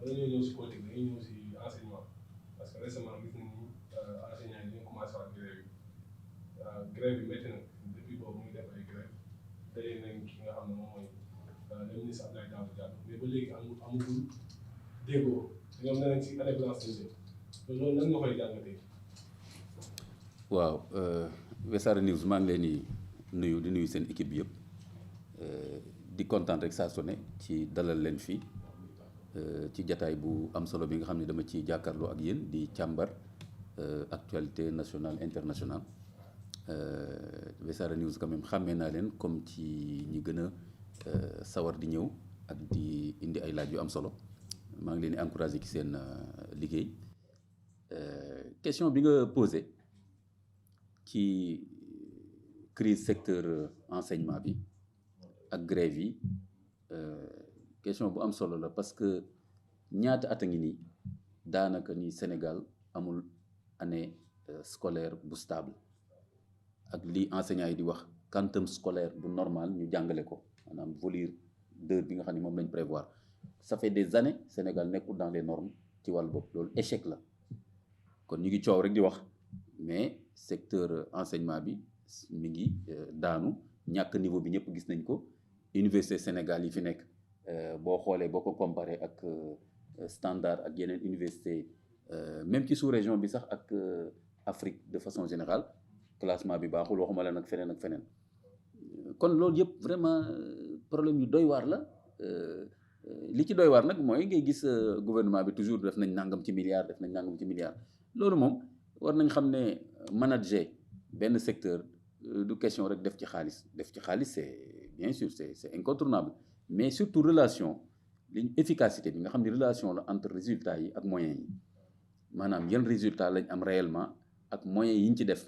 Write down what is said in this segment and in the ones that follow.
bala ñoo ñëw si politique dañuy ñëw si enseignement parce que récemment gis nañ ni enseignants yi dañoo commencé waat grève yi métti na depuis boobu mu ngi def ay grève tey nañ ki nga xam ne moom mooy le ministre Abdoulaye Daouda Diallo mais ba léegi amagul déggoo ñoom nee nañ si année blanche lañ jëm loolu nan nga koy jàngatee. waaw Wassare News maa ngi leen di nuyu di nuyu seen équipe bi yëpp di kontaan rek saa su ne ci dalal leen fii ci jataay bu am solo bi nga xam ne dama ci jàkkaarloo ak yéen di càmbar actualité nationale internationale Wassare News quand même xàmmee naa leen comme ci ñi gën a sawar di ñëw ak di indi ay laaj yu am solo maa ngi leen di encouragé ci seen liggéey question bi nga posé ci crise secteur enseignement bi ak grève yi question bu am solo la parce que ñaata at a ngi nii daanaka ni Sénégal amul année scolaire bu stable ak li enseignants yi di wax quantum scolaire bu normal ñu jàngale ko maanaam volume d'heure bi nga xam ne moom lañ prévoir ça fait des années Sénégal nekkul dans les normes ci wàllu bopp loolu échec la kon ñu ngi coow rek di wax mais secteur enseignement bi mi ngi daanu ñàkk niveau bi ñëpp gis nañ ko université Sénégal yi fi nekk boo xoolee boo ko comparé ak standard ak yeneen université même ci sous-région bi sax ak Afrique de façon générale classement bi baaxul waxuma la nag feneen ak feneen kon loolu yëpp vraiment problème yu doy waar la li ci doy waar nag mooy ngay gis gouvernement bi toujours def nañ nangam ci milliards def nañ nangam ci milliards loolu moom war nañ xam ne manager benn secteur du question rek def ci xaalis c'est bien sûr c'est incontournable mais surtout relation liñ efficacité bi nga xam ne relation la entre résultats yi ak moyens yi maanaam yan résultat lañ am réellement ak moyens yi ñu ci def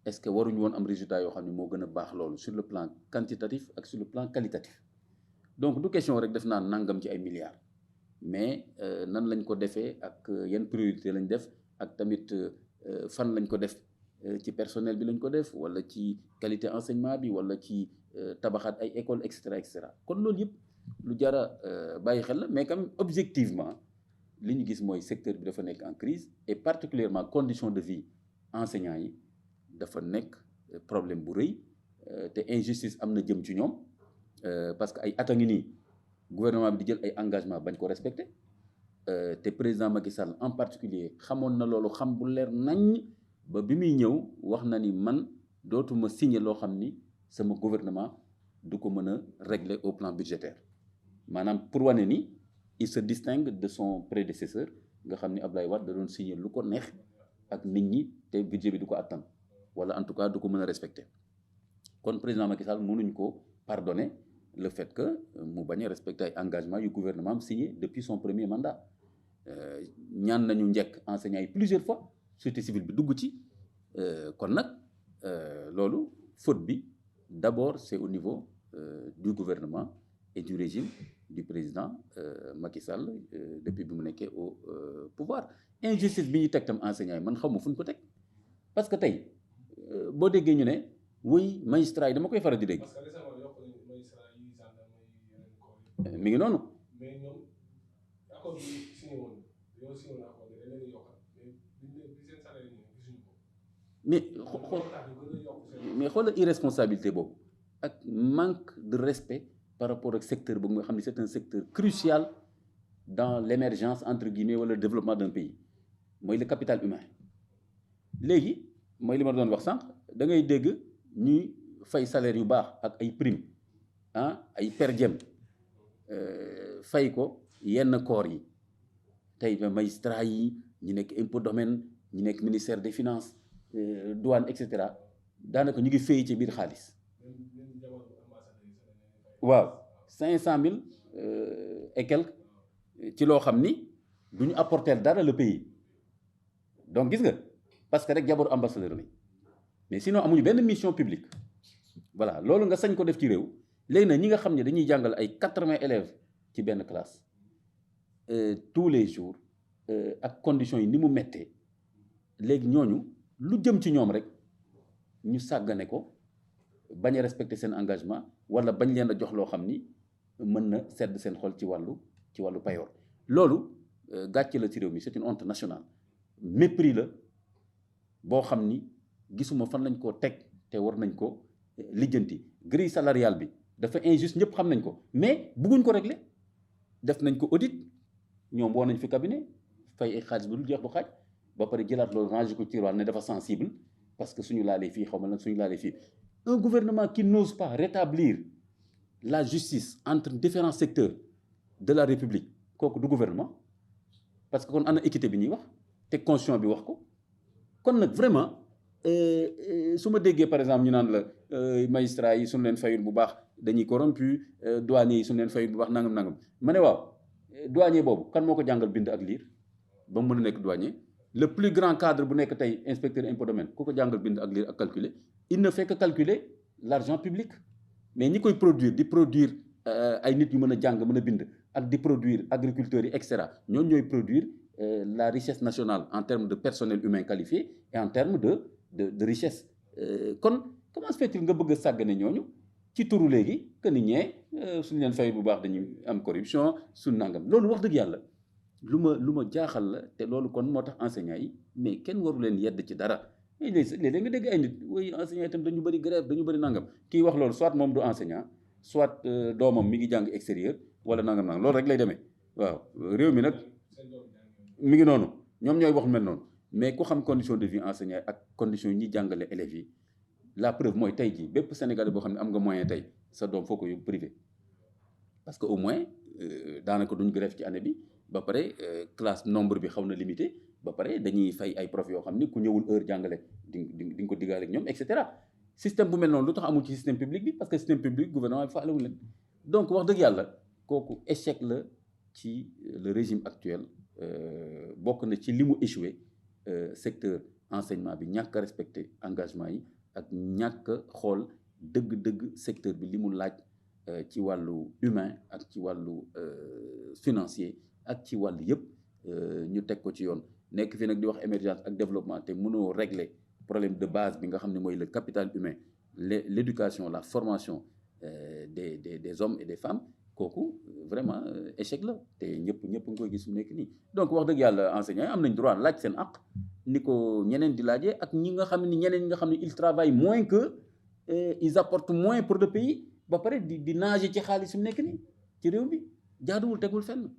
est-ce que waruñu woon am résultat yoo xam ne moo gën a baax loolu sur le plan quantitatif ak sur le plan qualitatif donc du question rek def naa nangam ci ay milliards mais nan lañ ko defee ak yan priorité lañ def ak tamit fan lañ ko def ci personnel bi lañ ko def wala ci qualité enseignement bi wala ci tabaxaat ay école et cetera kon loolu yëpp lu jara bàyyi xel la mais quand même objectivement li ñu gis mooy secteur bi dafa nekk en crise et particulièrement conditions de vie enseignants yi dafa nekk problème bu rëy te injustice am na jëm ci ñoom parce que ay at a ngi nii gouvernement bi di jël ay engagement bañ ko respecté te président Macky Sall en particulier xamoon na loolu xam bu leer nañ ba bi muy ñëw wax na ni man dootuma signer loo xam ni sama gouvernement du ko mën a régler au plan budgétaire maanaam pour wane ni il se distingue de son prédécesseur nga xam ni Abdoulaye Wade da doon signer lu ko neex ak nit ñi te budget bi du ko attan wala en tout cas du ko mën a respecter kon président Macky Sall mënuñ ko pardonner le fait que mu bañ a respecter ay engagements yu gouvernement am signé depuis son premier mandat ñaan nañu njëkk enseignants yi plusieurs fois société civile bi dugg ci kon nag loolu faute bi d'abord c'est au niveau du gouvernement et du régime du président Macky Sall depuis bi mu nekkee au pouvoir injustice bi ñuy teg tam enseignants yi man xaw ma fu ñu ko teg parce que tey boo déggee ñu ne wuy magistrat yi dama koy faral di dégg. mi ngi noonu. mais ñoom accord bi signé woon dañoo signé woon accord bi dañ leen di yokkal mais bi seen salaire yi gisuñu ko. mais xoolal irresponsabilité boobu ak manque de respect par rapport ak secteur boobu nga xam ne c'est un secteur crucial dans l'émergence entre guillemets wala le développement d'un pays mooy le capital humain léegi mooy li ma doon wax sànq da ngay dégg ñuy fay salaire yu baax ak ay prime ay per diem fay ko yenn corps yi tey magistrat yi ñu nekk impôt domaine ñu nekk ministère des finances douane et cetera daanaka ñu ngi fay ci biir xaalis waaw 500 000 et quelques ci loo xam ni du ñu apporter dara le pays donc gis nga parce que rek jabaru ambassadeur lañ mais sinon amuñu benn mission publique voilà loolu nga sañ ko def ci réew léegi nag ñi nga xam ne dañuy jàngal ay 80 élèves ci benn classe tous les jours ak conditions yi ni mu méttee léegi ñooñu lu jëm ci ñoom rek ñu sàggane ko bañ a respecter seen engagement wala bañ leen a jox loo xam ni mën na sedd seen xol ci wàllu payoor loolu gàcce la ci réew mi c'est une honte nationale mépris la boo xam ni gisuma fan lañ koo teg te war nañ ko lijjanti. Grille salariale bi dafa injuste ñëpp xam nañ ko mais bëgguñ ko régler def nañ ko audit ñoom woo nañ fi cabinet fay ay xaalis bu dul jeex du xaaj ba pare jëlaat loolu ranger ko tiroir ne dafa sensible parce que suñu laalee fii xaw ma lan suñu laalee fii. Un gouvernement qui n'ose pas rétablir la justice entre différents secteurs de la République kooku du gouvernement parce que kon ana équité bi ñuy wax te constitution bi wax ko kon nag vraiment su ma déggee par exemple ñu naan la magistrat yi suñu leen fayul bu baax dañuy corrompu douanier yi suñu leen fayul bu baax nangam ma ne waaw douanier boobu kan moo ko jàngal bind ak lire ba mu mën a nekk douanier. Le plus grand cadre bu nekk tey inspecteur impôt domaine ku ko jàngal bind ak lire ak calculer il ne fait que calculer l'argent public mais ñi koy produire di produire ay nit yu mën a jàng mën a bind ak di produire agriculteurs yi et cetera ñooñu ñooy produire la richesse nationale en termes de personnel humain qualifié et en termes de richesse. Kon comment se fait-il nga bëgg a sàggane ñooñu ci turu léegi que ni ñee suñu leen fay bu baax dañuy am corruption suñu nangam loolu wax dëgg yàlla lu ma jaaxal la te loolu kon moo tax enseignants yi mais kenn waru leen yedd ci dara. léeg-léeg nga dégg ay nit way enseignants itam dañu bëri grève dañu bëri nangam kii wax loolu soit moom du enseignant soit doomam mi ngi jàng extérieur wala nangam loolu rek lay demee waaw réew mi nag mi ngi noonu ñoom ñooy wax mel noonu mais ku xam condition de vie enseignant ak condition yi ñuy jàngale élèves yi la preuve mooy tey jii bépp Sénégalais boo xam ne am nga moyen tey sa doom foo ko yóbbu privé parce que au moins daanaka duñ grève ci année bi ba pare classe nombre bi xaw na limité ba pare dañuy fay ay prof yoo xam ni ku ñëwul heure jàngale di nga ko diggaale ak ñoom et cetera système bu mel noonu lu tax amul ci système public bi parce que système public gouvernement bi faalewul leen donc wax dëgg yàlla kooku échec la ci le régime actuel bokk na ci li mu échoué secteur enseignement bi ñàkk a respecté engagement yi ak ñàkk a xool dëgg-dëgg secteur bi li mu laaj ci wàllu humain ak ci wàllu financier ak ci wàllu yëpp ñu teg ko ci yoon nekk fi nag di wax émergence ak développement te mënoo régler problème de base bi nga xam ne mooy le capital humain l'éducation la formation des hommes et des femmes kooku vraiment échec la te ñëpp nga koy gis fu nekk nii. donc wax dëgg yàlla enseignants yi am nañ droit laaj seen àq ni ko ñeneen di laajee ak ñi nga xam ne ñeneen ñi nga xam ne ils travaillent moins que ils apportent moins pour le pays ba pare di nager ci xaalis fu nekk nii ci réew mi jaaduwul tegul fenn.